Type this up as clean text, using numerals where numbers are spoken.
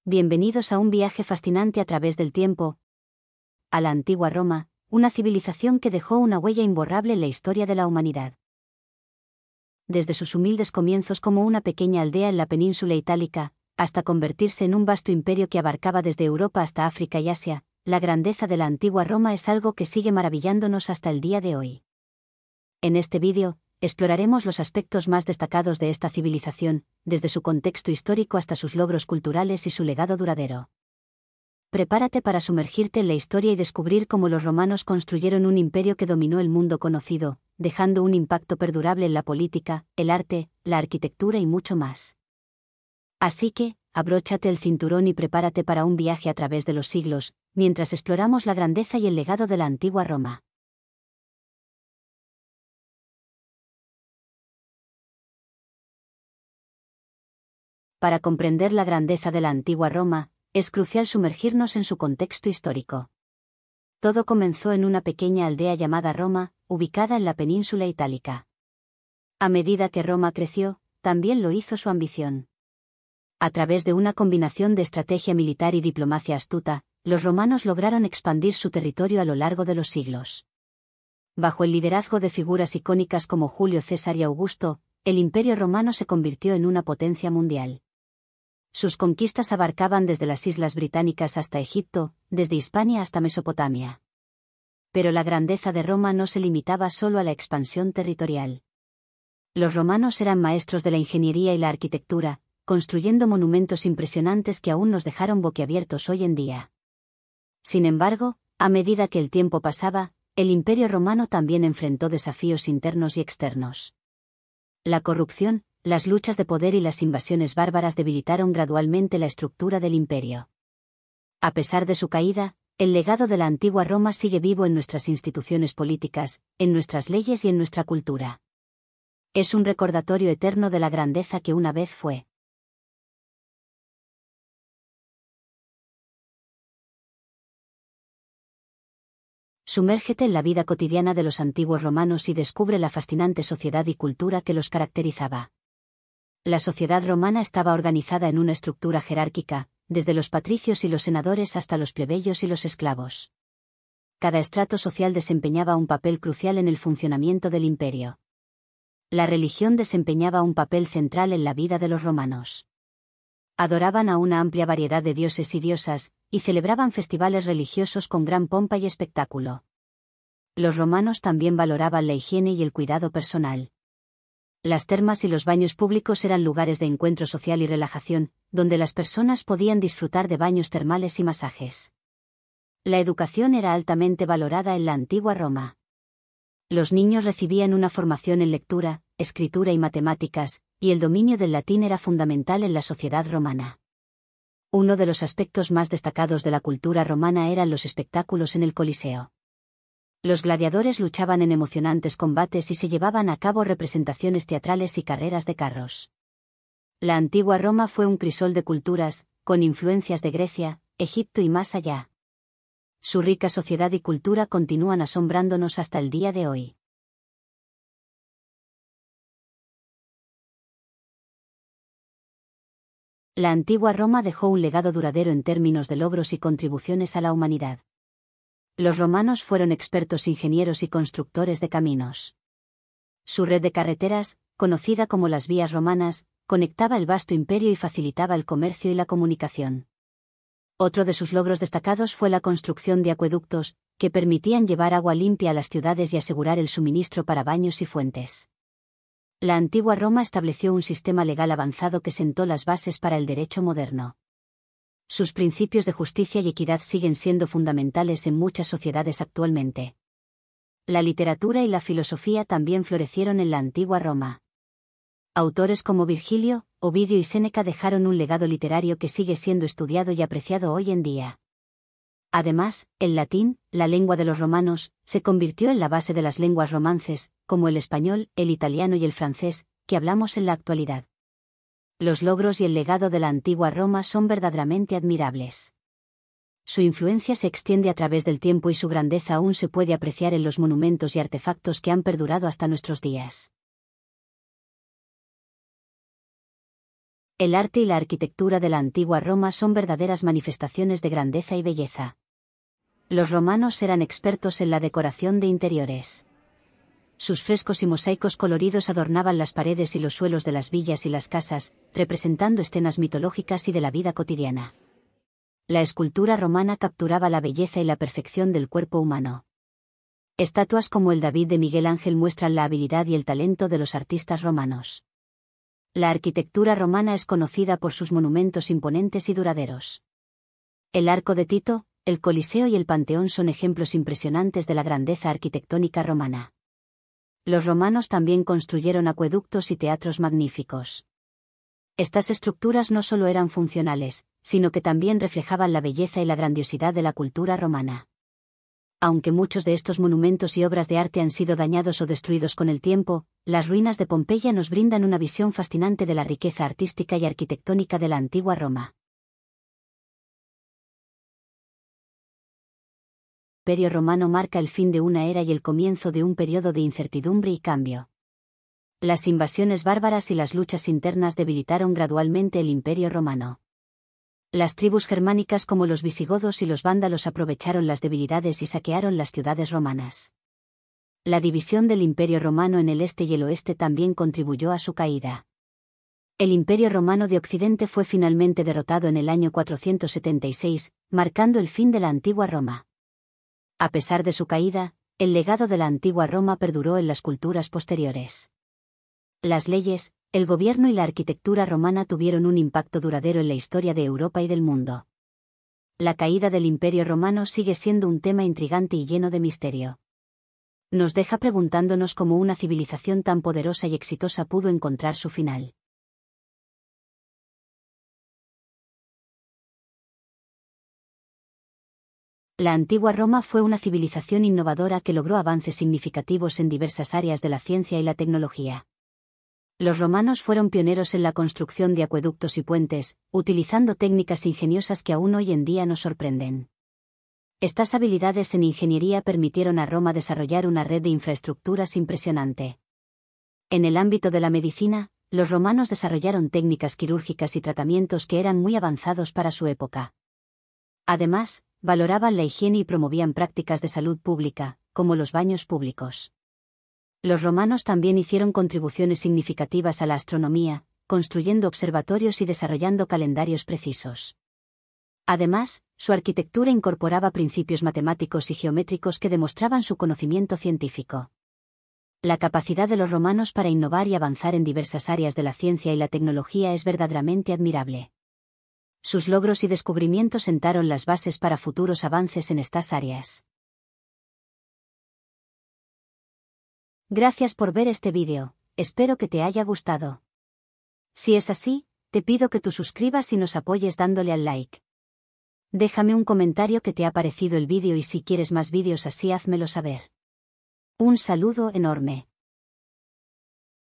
Bienvenidos a un viaje fascinante a través del tiempo, a la antigua Roma, una civilización que dejó una huella imborrable en la historia de la humanidad. Desde sus humildes comienzos como una pequeña aldea en la península itálica, hasta convertirse en un vasto imperio que abarcaba desde Europa hasta África y Asia, la grandeza de la antigua Roma es algo que sigue maravillándonos hasta el día de hoy. En este vídeo, exploraremos los aspectos más destacados de esta civilización, desde su contexto histórico hasta sus logros culturales y su legado duradero. Prepárate para sumergirte en la historia y descubrir cómo los romanos construyeron un imperio que dominó el mundo conocido, dejando un impacto perdurable en la política, el arte, la arquitectura y mucho más. Así que, abróchate el cinturón y prepárate para un viaje a través de los siglos, mientras exploramos la grandeza y el legado de la antigua Roma. Para comprender la grandeza de la antigua Roma, es crucial sumergirnos en su contexto histórico. Todo comenzó en una pequeña aldea llamada Roma, ubicada en la península itálica. A medida que Roma creció, también lo hizo su ambición. A través de una combinación de estrategia militar y diplomacia astuta, los romanos lograron expandir su territorio a lo largo de los siglos. Bajo el liderazgo de figuras icónicas como Julio César y Augusto, el Imperio romano se convirtió en una potencia mundial. Sus conquistas abarcaban desde las Islas Británicas hasta Egipto, desde Hispania hasta Mesopotamia. Pero la grandeza de Roma no se limitaba solo a la expansión territorial. Los romanos eran maestros de la ingeniería y la arquitectura, construyendo monumentos impresionantes que aún nos dejaron boquiabiertos hoy en día. Sin embargo, a medida que el tiempo pasaba, el Imperio romano también enfrentó desafíos internos y externos. La corrupción, las luchas de poder y las invasiones bárbaras debilitaron gradualmente la estructura del imperio. A pesar de su caída, el legado de la antigua Roma sigue vivo en nuestras instituciones políticas, en nuestras leyes y en nuestra cultura. Es un recordatorio eterno de la grandeza que una vez fue. Sumérgete en la vida cotidiana de los antiguos romanos y descubre la fascinante sociedad y cultura que los caracterizaba. La sociedad romana estaba organizada en una estructura jerárquica, desde los patricios y los senadores hasta los plebeyos y los esclavos. Cada estrato social desempeñaba un papel crucial en el funcionamiento del imperio. La religión desempeñaba un papel central en la vida de los romanos. Adoraban a una amplia variedad de dioses y diosas, y celebraban festivales religiosos con gran pompa y espectáculo. Los romanos también valoraban la higiene y el cuidado personal. Las termas y los baños públicos eran lugares de encuentro social y relajación, donde las personas podían disfrutar de baños termales y masajes. La educación era altamente valorada en la antigua Roma. Los niños recibían una formación en lectura, escritura y matemáticas, y el dominio del latín era fundamental en la sociedad romana. Uno de los aspectos más destacados de la cultura romana eran los espectáculos en el Coliseo. Los gladiadores luchaban en emocionantes combates y se llevaban a cabo representaciones teatrales y carreras de carros. La antigua Roma fue un crisol de culturas, con influencias de Grecia, Egipto y más allá. Su rica sociedad y cultura continúan asombrándonos hasta el día de hoy. La antigua Roma dejó un legado duradero en términos de logros y contribuciones a la humanidad. Los romanos fueron expertos ingenieros y constructores de caminos. Su red de carreteras, conocida como las vías romanas, conectaba el vasto imperio y facilitaba el comercio y la comunicación. Otro de sus logros destacados fue la construcción de acueductos, que permitían llevar agua limpia a las ciudades y asegurar el suministro para baños y fuentes. La antigua Roma estableció un sistema legal avanzado que sentó las bases para el derecho moderno. Sus principios de justicia y equidad siguen siendo fundamentales en muchas sociedades actualmente. La literatura y la filosofía también florecieron en la antigua Roma. Autores como Virgilio, Ovidio y Séneca dejaron un legado literario que sigue siendo estudiado y apreciado hoy en día. Además, el latín, la lengua de los romanos, se convirtió en la base de las lenguas romances, como el español, el italiano y el francés, que hablamos en la actualidad. Los logros y el legado de la antigua Roma son verdaderamente admirables. Su influencia se extiende a través del tiempo y su grandeza aún se puede apreciar en los monumentos y artefactos que han perdurado hasta nuestros días. El arte y la arquitectura de la antigua Roma son verdaderas manifestaciones de grandeza y belleza. Los romanos eran expertos en la decoración de interiores. Sus frescos y mosaicos coloridos adornaban las paredes y los suelos de las villas y las casas, representando escenas mitológicas y de la vida cotidiana. La escultura romana capturaba la belleza y la perfección del cuerpo humano. Estatuas como el David de Miguel Ángel muestran la habilidad y el talento de los artistas romanos. La arquitectura romana es conocida por sus monumentos imponentes y duraderos. El Arco de Tito, el Coliseo y el Panteón son ejemplos impresionantes de la grandeza arquitectónica romana. Los romanos también construyeron acueductos y teatros magníficos. Estas estructuras no solo eran funcionales, sino que también reflejaban la belleza y la grandiosidad de la cultura romana. Aunque muchos de estos monumentos y obras de arte han sido dañados o destruidos con el tiempo, las ruinas de Pompeya nos brindan una visión fascinante de la riqueza artística y arquitectónica de la antigua Roma. El Imperio Romano marca el fin de una era y el comienzo de un periodo de incertidumbre y cambio. Las invasiones bárbaras y las luchas internas debilitaron gradualmente el Imperio Romano. Las tribus germánicas como los visigodos y los vándalos aprovecharon las debilidades y saquearon las ciudades romanas. La división del Imperio Romano en el este y el oeste también contribuyó a su caída. El Imperio Romano de Occidente fue finalmente derrotado en el año 476, marcando el fin de la antigua Roma. A pesar de su caída, el legado de la antigua Roma perduró en las culturas posteriores. Las leyes, el gobierno y la arquitectura romana tuvieron un impacto duradero en la historia de Europa y del mundo. La caída del Imperio Romano sigue siendo un tema intrigante y lleno de misterio. Nos deja preguntándonos cómo una civilización tan poderosa y exitosa pudo encontrar su final. La antigua Roma fue una civilización innovadora que logró avances significativos en diversas áreas de la ciencia y la tecnología. Los romanos fueron pioneros en la construcción de acueductos y puentes, utilizando técnicas ingeniosas que aún hoy en día nos sorprenden. Estas habilidades en ingeniería permitieron a Roma desarrollar una red de infraestructuras impresionante. En el ámbito de la medicina, los romanos desarrollaron técnicas quirúrgicas y tratamientos que eran muy avanzados para su época. Además, valoraban la higiene y promovían prácticas de salud pública, como los baños públicos. Los romanos también hicieron contribuciones significativas a la astronomía, construyendo observatorios y desarrollando calendarios precisos. Además, su arquitectura incorporaba principios matemáticos y geométricos que demostraban su conocimiento científico. La capacidad de los romanos para innovar y avanzar en diversas áreas de la ciencia y la tecnología es verdaderamente admirable. Sus logros y descubrimientos sentaron las bases para futuros avances en estas áreas. Gracias por ver este vídeo, espero que te haya gustado. Si es así, te pido que tú suscribas y nos apoyes dándole al like. Déjame un comentario que te ha parecido el vídeo y si quieres más vídeos así házmelo saber. Un saludo enorme.